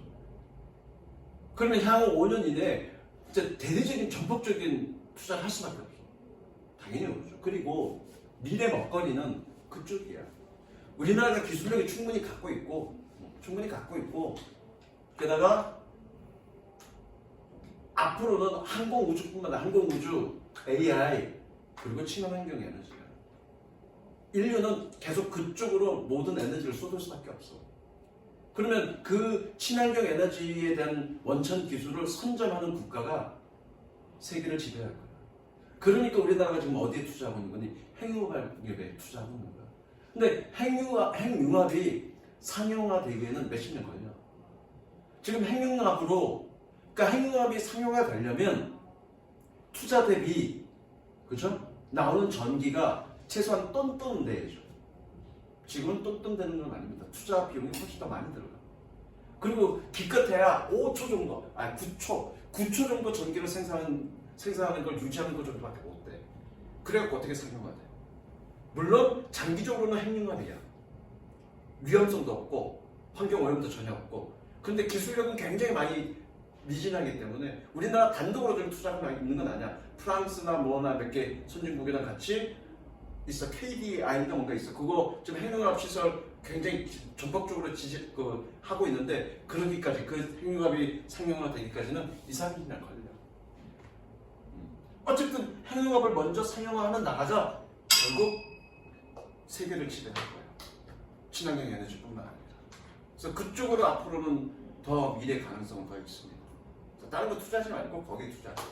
그러면 향후 5년 이내에 진짜 대대적인 전폭적인 투자를 할 수밖에 없어. 당연히 그렇죠. 그리고 미래 먹거리는 그쪽이야. 우리나라가 기술력이 충분히 갖고 있고 게다가 앞으로는 항공우주뿐만 아니라 항공우주, AI 그리고 친환경 에너지야. 인류는 계속 그쪽으로 모든 에너지를 쏟을 수밖에 없어. 그러면 그 친환경 에너지에 대한 원천 기술을 선점하는 국가가 세계를 지배할 거야. 그러니까 우리나라가 지금 어디에 투자하고 있는 거니? 핵융합에 투자하고 있는 거야. 근데 핵융합이 상용화되기에는 몇십 년 걸려. 지금 핵융합이 상용화 되려면 투자 대비, 그죠? 나오는 전기가 최소한 똔똔 돼야죠. 지금은 똔똔 되는 건 아닙니다. 투자 비용이 훨씬 더 많이 들어가. 그리고 기껏해야 5초 정도, 9초 정도 전기를 생산하는 걸 유지하는 것 정도밖에 못 돼. 그래갖고 어떻게 상용화 돼? 물론 장기적으로는 핵융합이야. 위험성도 없고 환경 오염도 전혀 없고. 근데 기술력은 굉장히 많이 미진하기 때문에 우리나라 단독으로 좀 투자가 있는 건 아니야. 프랑스나 뭐나 몇 개 선진국이랑 같이 있어. KDI인가 뭔가 있어. 그거 지금 핵융합 시설 굉장히 전폭적으로 하고 있는데 그러기까지 그 핵융합이 상용화 되기까지는 2, 3년이나 걸려. 어쨌든 핵융합을 먼저 상용화하는 나라가 결국 세계를 지배할 거야. 친환경 에너지뿐만 아니라. 그래서 그쪽으로 앞으로는 더 미래 가능성은 더 있습니다. 다른 거 투자하지 말고 거기에 투자하세요.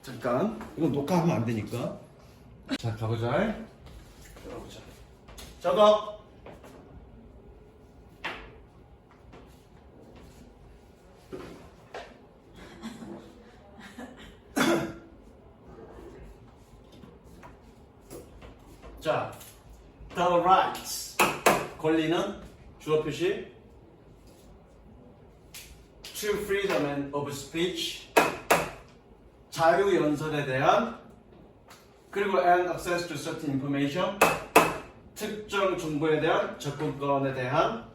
잠깐 이거 녹화하면 안 되니까. 자 가보자. 열어보자. 작업. 자, the rights 권리는 주어 표시 to freedom and of speech 자유 연설에 대한 그리고 and access to certain information 특정 정보에 대한 접근권에 대한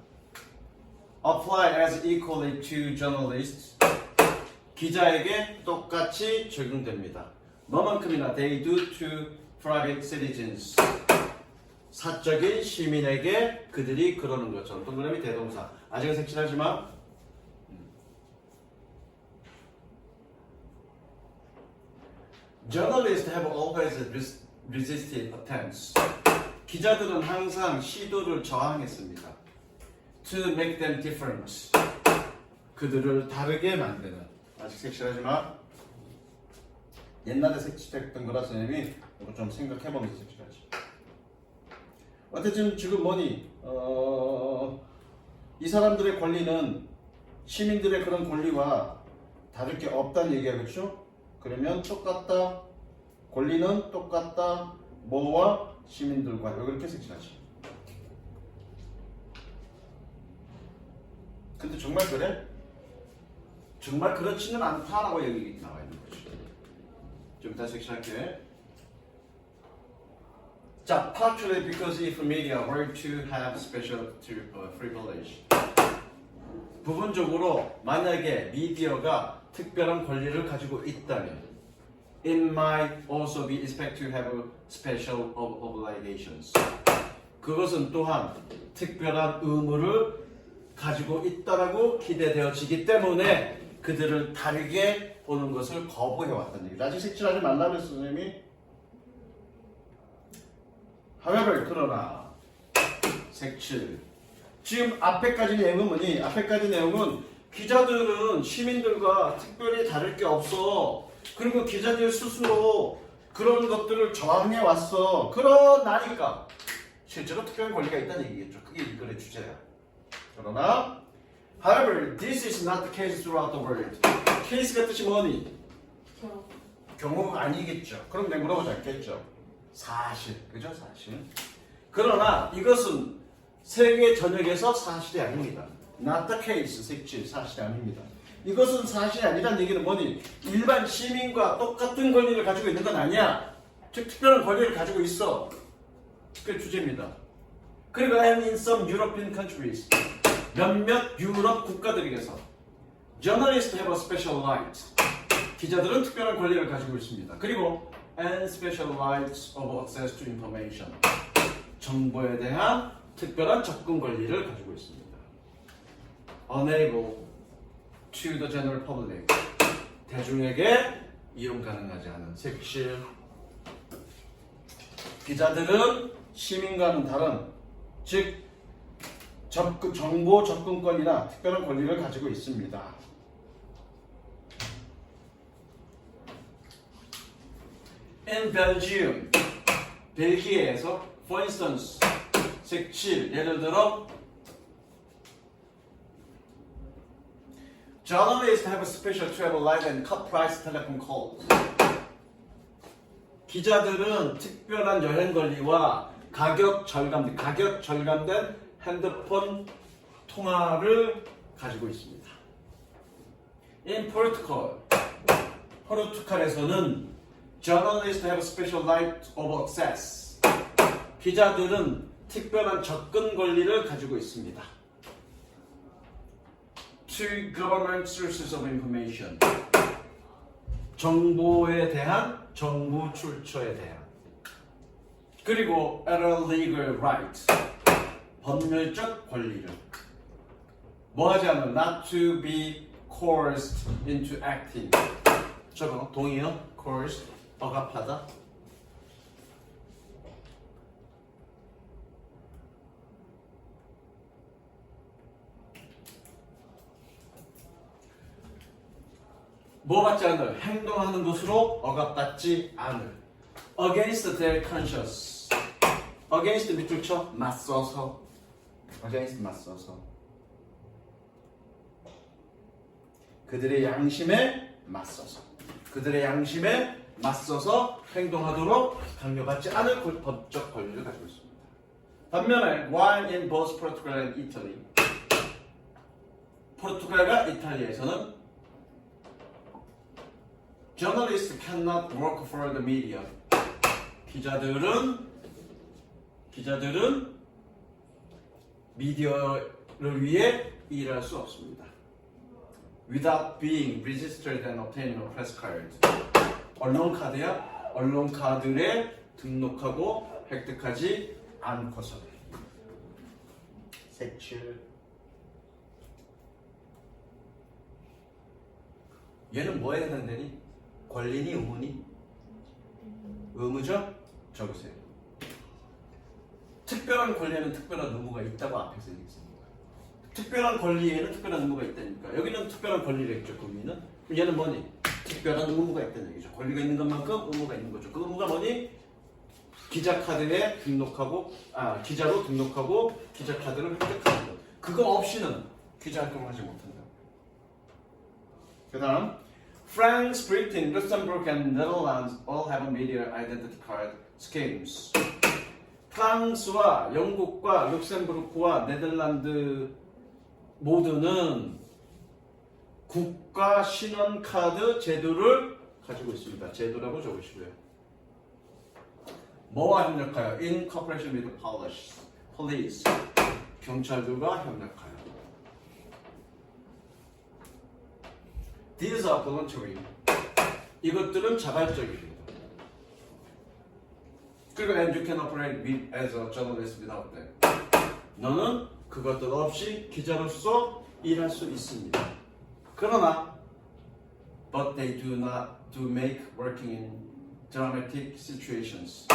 apply as equally to journalists 기자에게 똑같이 적용됩니다. 뭐만큼이나 they do to private citizens 사적인 시민에게 그들이 그러는 것처럼 동그라미 대동사 아직은 색칠하지만 Journalists have always resisted attempts 기자들은 항상 시도를 저항했습니다. To make them different 그들을 다르게 만드는 아직 색칠하지만 옛날에 색칠했던 거라 선생님이 이거 좀 생각해보면서 색칠하지. 어쨌든 지금 뭐니 이 사람들의 권리는 시민들의 그런 권리와 다를 게 없다는 얘기하겠죠? 그러면 똑같다 권리는 똑같다 뭐와 시민들과 이렇게 색칠하지. 근데 정말 그래? 정말 그렇지는 않다라고 여기 나와 있는 거지. 좀 이따 색칠할게. 자, partially because if media were to have special privilege. 부분적으로 만약에 미디어가 특별한 권리를 가지고 있다면 it might also be expected to have special obligations. 그것은 또한 특별한 의무를 가지고 있다라고 기대되어지기 때문에 그들을 다르게 보는 것을 거부해왔다는 얘기죠. 아직 색칠하지 말라고 했어 선생님이. however 그러나 색칠 지금 앞에까지 내용은 뭐니? 앞에까지 내용은 기자들은 시민들과 특별히 다를 게 없어. 그리고 기자들 스스로 그런 것들을 저항해 왔어. 그러나니까 실제로 특별한 권리가 있다는 얘기겠죠. 그게 이 글의 주제야. 그러나 however this is not the case throughout the world. 케이스가 뜻이 뭐니? 경우가 아니겠죠. 그럼 내가 물어보지 않겠죠. 사실, 그죠? 사실. 그러나 이것은 세계 전역에서 사실이 아닙니다. Not the case, 색칠, 사실이 아닙니다. 이것은 사실이 아니란 얘기는 뭐니? 일반 시민과 똑같은 권리를 가지고 있는 건 아니야. 즉 특별한 권리를 가지고 있어. 그게 주제입니다. 그리고 and in some European countries 몇몇 유럽 국가들에게서 journalists have a special right. 기자들은 특별한 권리를 가지고 있습니다. 그리고 and special rights of access to information. 정보에 대한 특별한 접근 권리를 가지고 있습니다. Unable to the general public. 대중에게 이용 가능하지 않은 색칠. 기자들은 시민과는 다른 즉 정보 접근권이나 특별한 권리를 가지고 있습니다. In Belgium, 벨기에에서 for instance 색칠 예를 들어 Journalists have a special travel life and cut price telephone calls. 기자들은 특별한 여행 권리와 가격 절감된 핸드폰 통화를 가지고 있습니다. In Portugal, 포르투갈에서는 journalists have special right of access. 기자들은 특별한 접근 권리를 가지고 있습니다. To government sources of information. 정보에 대한 정부 출처에 대한. 그리고 at a legal right. 법률적 권리를. 뭐 하지 않는 not to be coerced into acting. 저거 동의요? coerced 억압하다. 뭐 받지 않을 행동하는 것으로 억압받지 않을. against their conscience. against 밑줄 쳐 맞서서. against 맞서서. 그들의 양심에 맞서서. 그들의 양심에 맞서서 행동하도록 강요받지 않을 법적 권리를 가지고 있습니다. 반면에 while in both Portugal and Italy. 포르투갈과 이탈리아에서는 journalists cannot work for the media. 기자들은 미디어를 위해 일할 수 없습니다. Without being registered and obtaining a press card. 언론카드야 언론카드에 등록하고 획득하지 않고서는. 색칠. 얘는 뭐에 해당되니? 권리니 의무니? 의무죠? 적으세요. 특별한 권리에는 특별한 의무가 있다고 앞에서 얘기했습니다. 특별한 권리에는 특별한 의무가 있다니까. 여기는 특별한 권리를 했죠. 의미는. 그럼 얘는 뭐니? 특별한 의무가 있다는 얘기죠. 권리가 있는 것만큼 의무가 있는 거죠. 그 의무가 뭐니? 기자 카드에 등록하고 기자로 등록하고 기자 카드를 획득하는 것. 그거 없이는 기자 활동을 하지 못한다. 그 다음 France, Britain, Luxembourg, and Netherlands all have media identity card schemes. 프랑스와 영국과 룩셈부르크와 네덜란드 모두는 국가 신원 카드 제도를 가지고 있습니다. 제도라고 적으시고요. 뭐와 협력하여? In cooperation with police. 경찰들과 협력하여. These are voluntary. 이것들은 자발적입니다. 그리고 and you can operate with, as a journalist without them. 너는 그것들 없이 기자로서 일할 수 있습니다. 그러나 but they do not to make working in dramatic situations.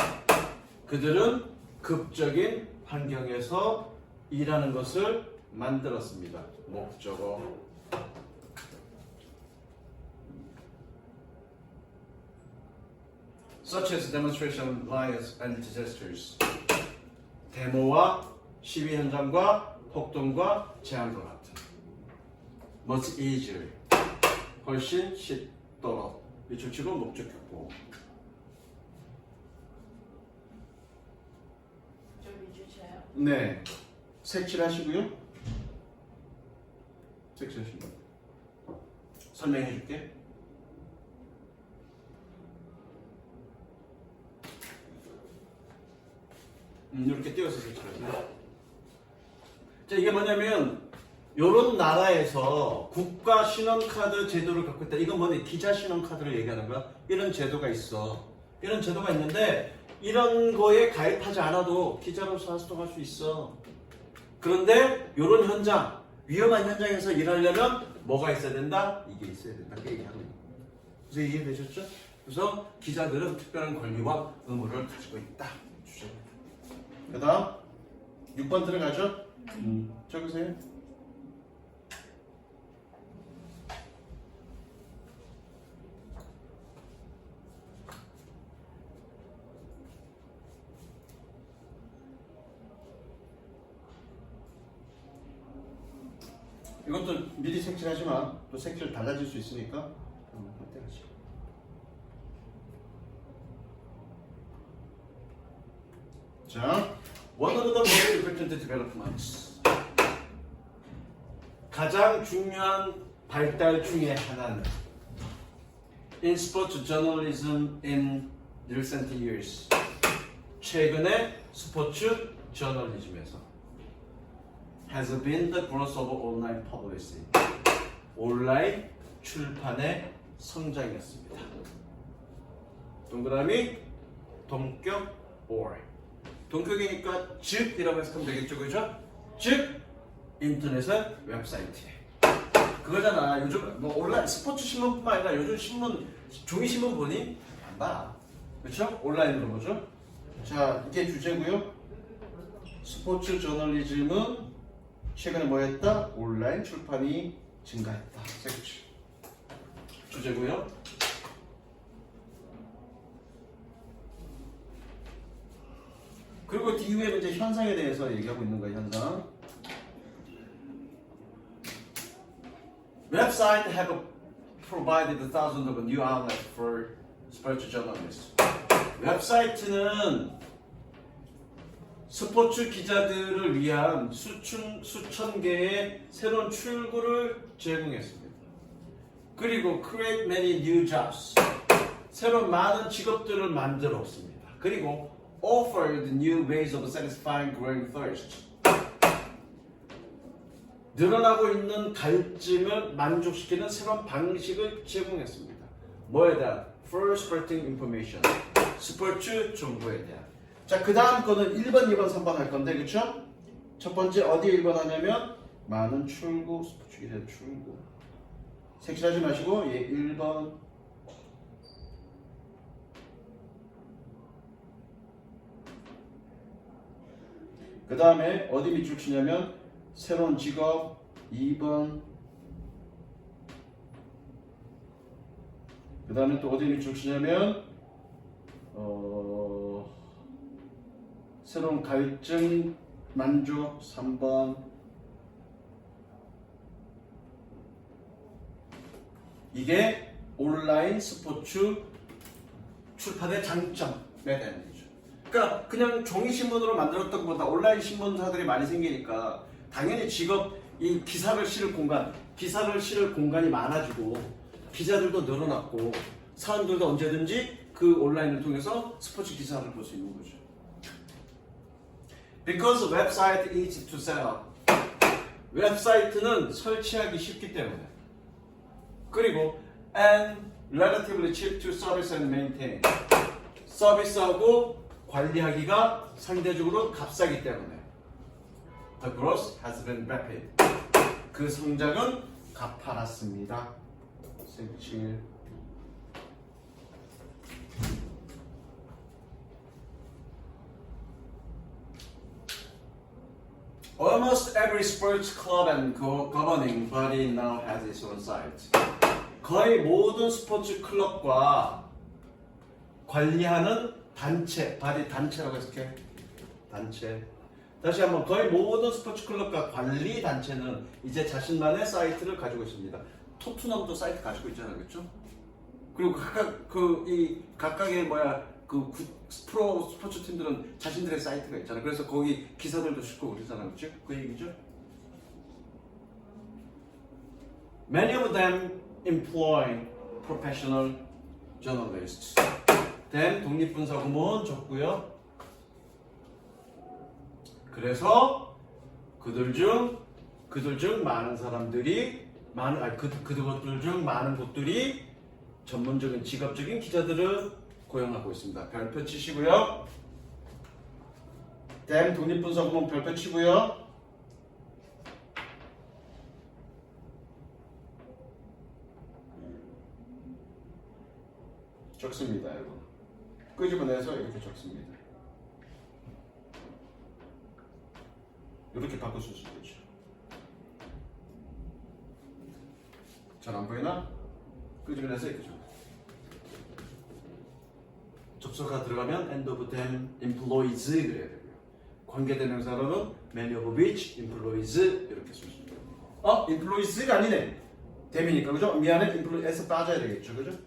그들은 극적인 환경에서 일하는 것을 만들었습니다. 목적어. Such as demonstration, riots, and disasters. 데모와 시위 현장과 폭동과 재앙과 같은. Much easier. 훨씬 쉽도록. 위축치고 목적격보. 좀 위주쳐요. 네. 색칠하시고요. 색칠하시고. 설명해 줄게. 이렇게 띄워서 색칠하세요. 자, 이게 뭐냐면 요런 나라에서 국가 신원카드 제도를 갖고 있다. 이건 뭐냐? 기자 신원카드를 얘기하는 거야. 이런 제도가 있어. 이런 제도가 있는데 이런 거에 가입하지 않아도 기자로서 활동할 수 있어. 그런데 요런 현장, 위험한 현장에서 일하려면 뭐가 있어야 된다? 이게 있어야 된다. 그 얘기하는 거예요. 그래서 이해되셨죠? 그래서 기자들은 특별한 권리와 의무를 가지고 있다. 주제입니다. 그 다음 6번 들어가죠? 적으세요. 이것도 미리 색칠하지만 또 색칠 달라질 수 있으니까 그때 하시고. 자, one of the most important developments. 가장 중요한 발달 중에 하나는 in sports journalism in recent years. 최근에 스포츠 저널리즘에서 has been the growth of online publicity. 온라인 출판의 성장이었습니다. 동그라미 동격 or. 동격이니까 즉이라고 해석하면 되겠죠, 그죠? 즉 인터넷의 웹사이트에. 그거잖아. 요즘 뭐 온라인 스포츠 신문뿐만 아니라 요즘 신문 종이 신문 보니 안 봐. 그렇죠? 온라인으로 보죠. 자, 이게 주제고요. 스포츠 저널리즘은 최근에 뭐 했다? 온라인 출판이 증가했다. 그렇죠? 주제고요. 그리고 이후에는 이제 현상에 대해서 얘기하고 있는 거예요. 현상. Websites have provided thousands of new outlets for sports journalists. 웹사이트는 스포츠 기자들을 위한 수천 개의 새로운 출구를 제공했습니다. 그리고 create many new jobs. 새로운 많은 직업들을 만들었습니다. 그리고 offered new ways of satisfying growing thirst. 늘어나고 있는 갈증을 만족시키는 새로운 방식을 제공했습니다. 뭐에 대한? For sporting information. 스포츠 정보에 대한. 자, 그 다음 거는 1번, 2번, 3번 할 건데, 그쵸? 첫 번째 어디에 1번 하냐면 많은 출구, 스포츠 기자의 출구. 색칠하지 마시고, 예, 1번. 그 다음에 어디 밑줄 치냐면 새로운 직업 2번. 그 다음에 또 어디 밑줄 치냐면 새로운 갈증 만족 3번. 이게 온라인 스포츠 출판의 장점에 대한 얘기죠. 그러니까 그냥 종이 신문으로 만들었던 것보다 온라인 신문사들이 많이 생기니까 당연히 직업 이 기사를 실을 공간이 많아지고 기자들도 늘어났고 사람들도 언제든지 그 온라인을 통해서 스포츠 기사를 볼 수 있는 거죠. Because website is easy to set up. 웹사이트는 설치하기 쉽기 때문에. 그리고 and relatively cheap to service and maintain. 서비스하고 관리하기가 상대적으로 값싸기 때문에. The growth has been rapid. 그 성장은 가파랐습니다. 색칠. Almost every sports club and governing body now has its own site. 거의 모든 스포츠 클럽과 관리하는 단체, 바디 단체라고 해석해. 단체. 다시 한번 거의 모든 스포츠 클럽과 관리 단체는 이제 자신만의 사이트를 가지고 있습니다. 토트넘도 사이트 가지고 있잖아요, 그렇죠? 그리고 각각의 프로 스포츠 팀들은 자신들의 사이트가 있잖아요. 그래서 거기 기사들도 싣고 그러잖아요, 그렇죠? 그 얘기죠. Many of them employ professional journalists. then 독립분사구문 적고요. 그래서 그들 중 많은 사람들이 그들 중 많은 곳들이 전문적인 직업적인 기자들을 고용하고 있습니다. 별표 치시고요. then 독립분사구문 별표 치고요. 적습니다, 여러분. 끄집어내서 이렇게 적습니다. 이렇게 바꿀 수 있죠. 잘 안 보이나? 끄집어내서 이렇게 적어요. 접속사 들어가면 end of them employees 그래야 되고요. 관계대명사로는 many of which employees 이렇게 쓸 수 있어요. employees가 아니네. them이니까 그죠? 미안해. employees 빠져야 되겠죠, 그죠?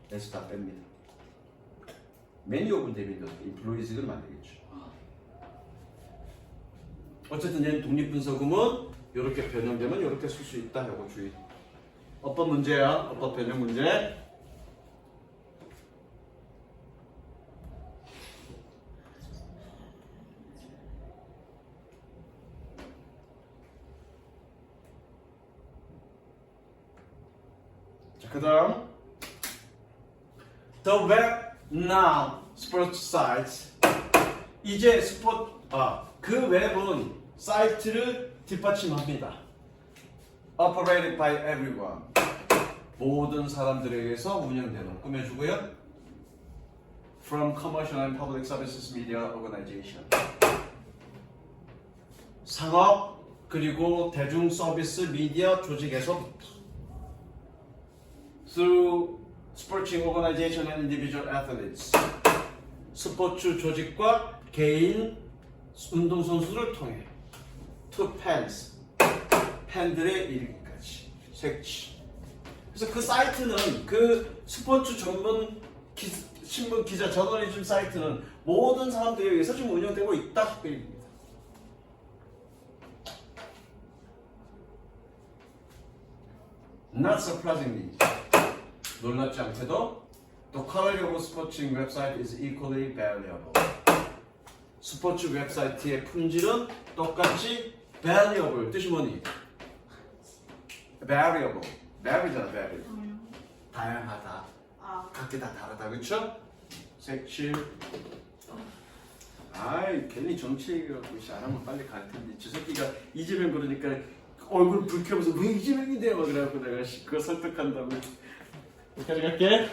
s 다 뺍니다. many of them인데 employees를 만들겠죠. 어쨌든 얘는 독립분사구문 이렇게 변형되면 이렇게 쓸 수 있다. 요거 주의. 어법 문제야. 어법 변형 문제. 자, 그다음 The web now sports sites. 이제 그 웹은 사이트를 뒷받침합니다. Operated by everyone. 모든 사람들에 의해서 운영되는 꾸며주고요. From commercial and public services media organization. 상업 그리고 대중 서비스 미디어 조직에서부터 through sporting organization and individual athletes. 스포츠 조직과 개인 운동선수를 통해 to fans. 팬들의 이르기까지. 색치. 그래서 그 사이트는 그 스포츠 전문 신문 기자 저널리즘 사이트는 모든 사람들에 의해서 지금 운영되고 있다. 그 얘기입니다. Not surprisingly. 놀랍지 않게도 The quality of sporting website is equally valuable. 스포츠 웹사이트의 품질은 똑같이 valuable. 뜻이 뭐니? variable. vary잖아, vary. 다양하다. 각기 다 다르다, 그렇죠? 색칠. 아이, 괜히 정치 얘기하고 안 하면 빨리 갈 텐데 저 새끼가 이재명 그러니까 얼굴 붉혀면서 왜 이재명인데요? 막 그래갖고 내가 그거 설득한다고. 여기까지 갈게.